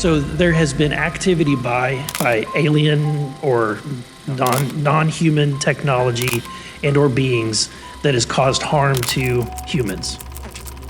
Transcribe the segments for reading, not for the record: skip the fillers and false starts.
So there has been activity by alien or non-human technology and or beings that has caused harm to humans.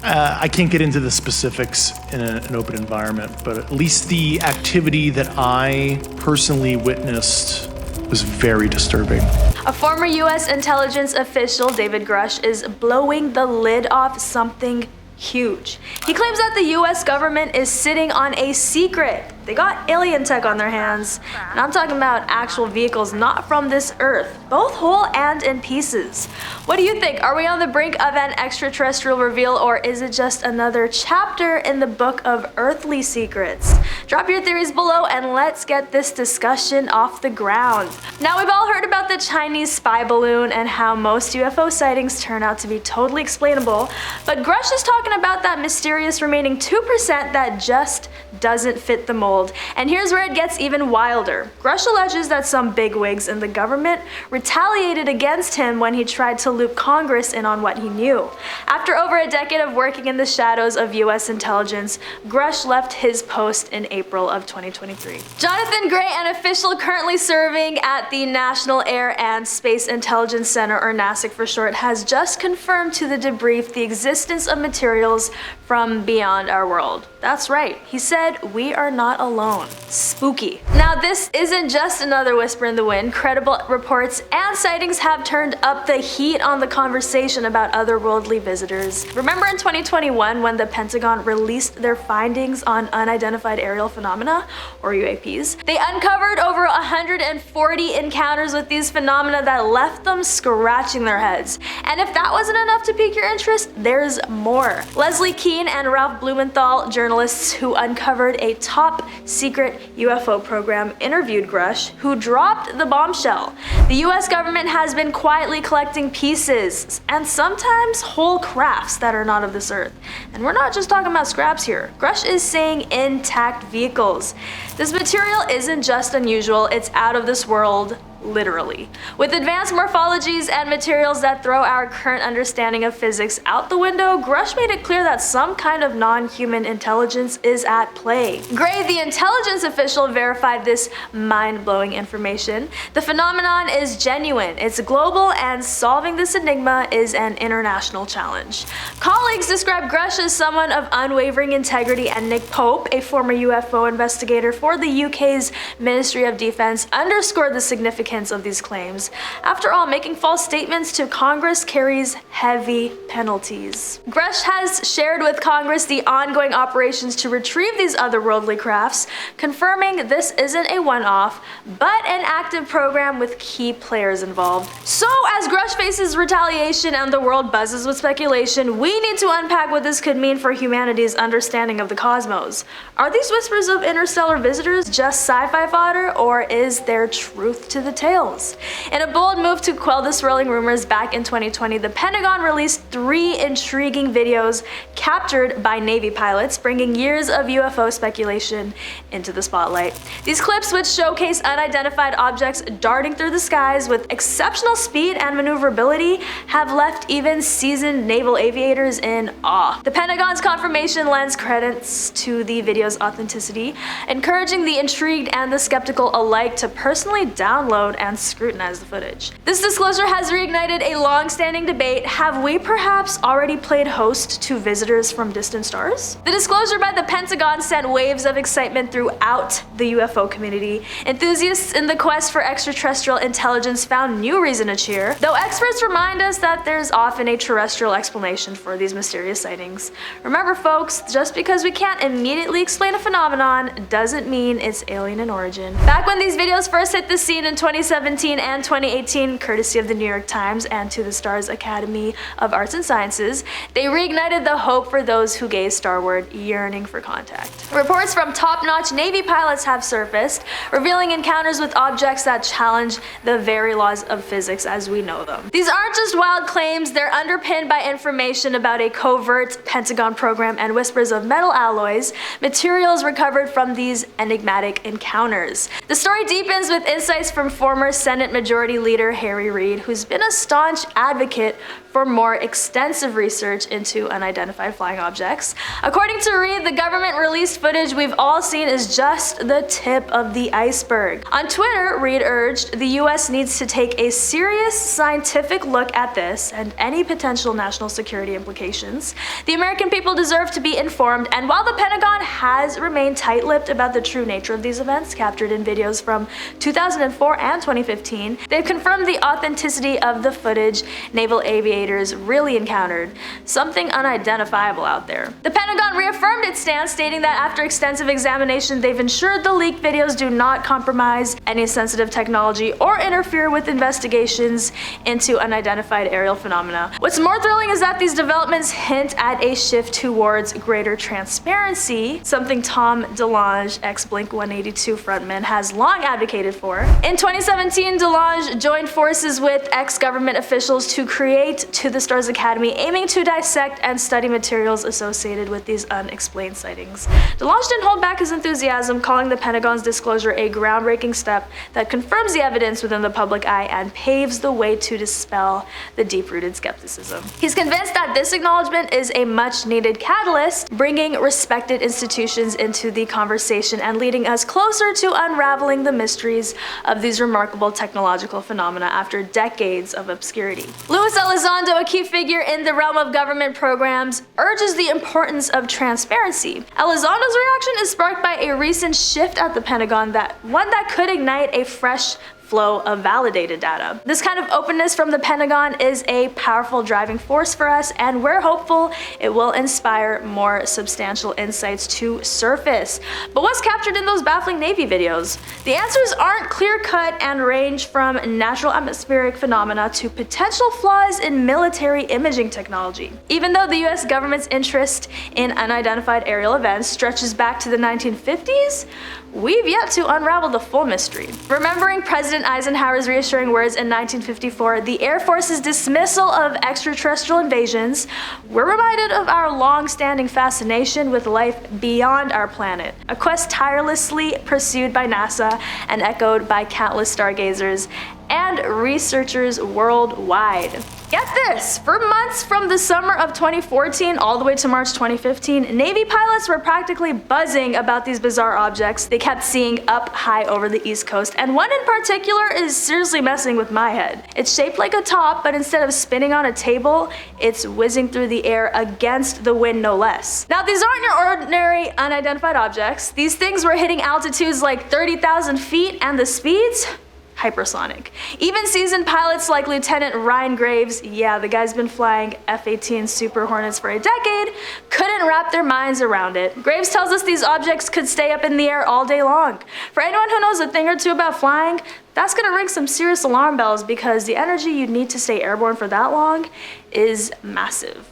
I can't get into the specifics in an open environment, but at least the activity that I personally witnessed was very disturbing. A former U.S. intelligence official, David Grush, is blowing the lid off something huge. He claims that the U.S. government is sitting on a secret. They got alien tech on their hands, and I'm talking about actual vehicles not from this earth, both whole and in pieces. What do you think? Are we on the brink of an extraterrestrial reveal, or is it just another chapter in the book of earthly secrets? Drop your theories below and let's get this discussion off the ground. Now, we've all heard about the Chinese spy balloon and how most UFO sightings turn out to be totally explainable, but Grush is talking about that mysterious remaining 2% that just doesn't fit the mold. And here's where it gets even wilder. Grush alleges that some bigwigs in the government retaliated against him when he tried to loop Congress in on what he knew. After over a decade of working in the shadows of US intelligence, Grush left his post in April of 2023. Jonathan Gray, an official currently serving at the National Air and Space Intelligence Center, or NASIC for short, has just confirmed to the debrief the existence of materials from beyond our world. That's right, he said, "We are not alone." Spooky. Now, this isn't just another whisper in the wind. Credible reports and sightings have turned up the heat on the conversation about otherworldly visitors. Remember in 2021 when the Pentagon released their findings on unidentified aerial phenomena, or UAPs? They uncovered over 140 encounters with these phenomena that left them scratching their heads. And if that wasn't enough to pique your interest, there's more. Leslie Keene and Ralph Blumenthal, journalists who uncovered a top secret UFO program, interviewed Grush, who dropped the bombshell. The US government has been quietly collecting pieces, and sometimes whole crafts that are not of this earth. And we're not just talking about scraps here. Grush is saying intact vehicles. This material isn't just unusual, it's out of this world. Literally. With advanced morphologies and materials that throw our current understanding of physics out the window, Grush made it clear that some kind of non-human intelligence is at play. Gray, the intelligence official, verified this mind-blowing information. The phenomenon is genuine, it's global, and solving this enigma is an international challenge. Colleagues describe Grush as someone of unwavering integrity, and Nick Pope, a former UFO investigator for the UK's Ministry of Defense, underscored the significance of these claims. After all, making false statements to Congress carries heavy penalties. Grush has shared with Congress the ongoing operations to retrieve these otherworldly crafts, confirming this isn't a one-off, but an active program with key players involved. So, as Grush faces retaliation and the world buzzes with speculation, we need to unpack what this could mean for humanity's understanding of the cosmos. Are these whispers of interstellar visitors just sci-fi fodder, or is there truth to the tales? In a bold move to quell the swirling rumors, back in 2020, the Pentagon released 3 intriguing videos captured by Navy pilots, bringing years of UFO speculation into the spotlight. These clips, which showcase unidentified objects darting through the skies with exceptional speed and maneuverability, have left even seasoned naval aviators in awe. The Pentagon's confirmation lends credence to the video's authenticity, encouraging the intrigued and the skeptical alike to personally download and scrutinize the footage. This disclosure has reignited a long-standing debate. Have we perhaps already played host to visitors from distant stars? The disclosure by the Pentagon sent waves of excitement throughout the UFO community. Enthusiasts in the quest for extraterrestrial intelligence found new reason to cheer, though experts remind us that there's often a terrestrial explanation for these mysterious sightings. Remember folks, just because we can't immediately explain a phenomenon doesn't mean it's alien in origin. Back when these videos first hit the scene in 2017 and 2018, courtesy of the New York Times and To the Stars Academy of Arts and Sciences, they reignited the hope for those who gaze starward, yearning for contact. Reports from top-notch Navy pilots have surfaced, revealing encounters with objects that challenge the very laws of physics as we know them. These aren't just wild claims, they're underpinned by information about a covert Pentagon program and whispers of metal alloys, materials recovered from these enigmatic encounters. The story deepens with insights from former Senate Majority Leader Harry Reid, who's been a staunch advocate for more extensive research into unidentified flying objects. According to Reed, the government released footage we've all seen is just the tip of the iceberg. On Twitter, Reed urged the US needs to take a serious scientific look at this and any potential national security implications. The American people deserve to be informed, and while the Pentagon has remained tight-lipped about the true nature of these events captured in videos from 2004 and 2015, they've confirmed the authenticity of the footage naval aviators really encountered, something unidentifiable out there. The Pentagon reaffirmed its stance, stating that after extensive examination, they've ensured the leaked videos do not compromise any sensitive technology or interfere with investigations into unidentified aerial phenomena. What's more thrilling is that these developments hint at a shift towards greater transparency, something Tom DeLonge, ex-Blink-182 frontman, has long advocated for. In 2017, DeLonge joined forces with ex-government officials to create To the Stars Academy, aiming to dissect and study materials associated with these unexplained sightings. DeLonge didn't hold back his enthusiasm, calling the Pentagon's disclosure a groundbreaking step that confirms the evidence within the public eye and paves the way to dispel the deep-rooted skepticism. He's convinced that this acknowledgement is a much-needed catalyst, bringing respected institutions into the conversation and leading us closer to unraveling the mysteries of these remarkable technological phenomena after decades of obscurity. Luis Elizondo, a key figure in the realm of government programs, urges the importance of transparency. Elizondo's reaction is sparked by a recent shift at the Pentagon, one that could ignite a fresh flow of validated data. This kind of openness from the Pentagon is a powerful driving force for us, and we're hopeful it will inspire more substantial insights to surface. But what's captured in those baffling Navy videos? The answers aren't clear-cut and range from natural atmospheric phenomena to potential flaws in military imaging technology. Even though the US government's interest in unidentified aerial events stretches back to the 1950s, we've yet to unravel the full mystery. Remembering President Eisenhower's reassuring words in 1954, the Air Force's dismissal of extraterrestrial invasions, we're reminded of our long-standing fascination with life beyond our planet, a quest tirelessly pursued by NASA and echoed by countless stargazers and researchers worldwide. Get this, for months from the summer of 2014 all the way to March 2015, Navy pilots were practically buzzing about these bizarre objects they kept seeing up high over the East Coast, and one in particular is seriously messing with my head. It's shaped like a top, but instead of spinning on a table, it's whizzing through the air against the wind, no less. Now, these aren't your ordinary unidentified objects. These things were hitting altitudes like 30,000 feet, and the speeds? Hypersonic. Even seasoned pilots like Lieutenant Ryan Graves, yeah, the guy's been flying F-18 Super Hornets for a decade, couldn't wrap their minds around it. Graves tells us these objects could stay up in the air all day long. For anyone who knows a thing or two about flying, that's gonna ring some serious alarm bells, because the energy you'd need to stay airborne for that long is massive.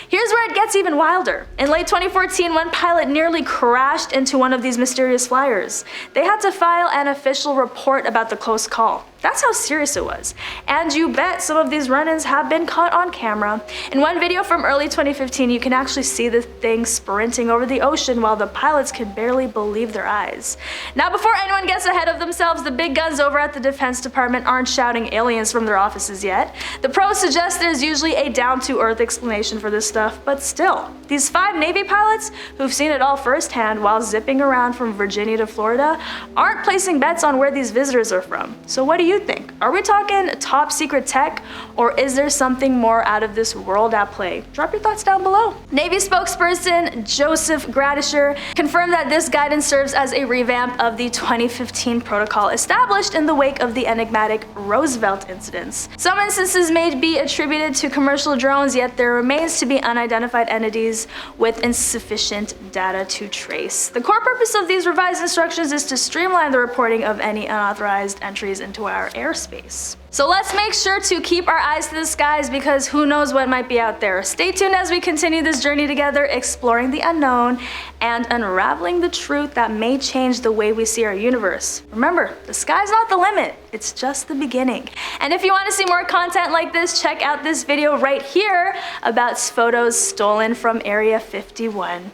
Here's where it gets even wilder. In late 2014, one pilot nearly crashed into one of these mysterious flyers. They had to file an official report about the close call. That's how serious it was. And you bet some of these run-ins have been caught on camera. In one video from early 2015, you can actually see the thing sprinting over the ocean while the pilots can barely believe their eyes. Now, before anyone gets ahead of themselves, the big guns over at the Defense Department aren't shouting aliens from their offices yet. The pros suggest there's usually a down-to-earth explanation for this stuff, but still, these 5 Navy pilots who've seen it all firsthand while zipping around from Virginia to Florida aren't placing bets on where these visitors are from. So what do you think? Are we talking top secret tech, or is there something more out of this world at play? Drop your thoughts down below. Navy spokesperson Joseph Gradisher confirmed that this guidance serves as a revamp of the 2015 protocol established in the wake of the enigmatic Roosevelt incidents. Some instances may be attributed to commercial drones, yet there remains to be unidentified entities with insufficient data to trace. The core purpose of these revised instructions is to streamline the reporting of any unauthorized entries into our airspace. So let's make sure to keep our eyes to the skies, because who knows what might be out there. Stay tuned as we continue this journey together, exploring the unknown and unraveling the truth that may change the way we see our universe. Remember, the sky's not the limit, it's just the beginning. And if you want to see more content like this, check out this video right here about photos stolen from Area 51.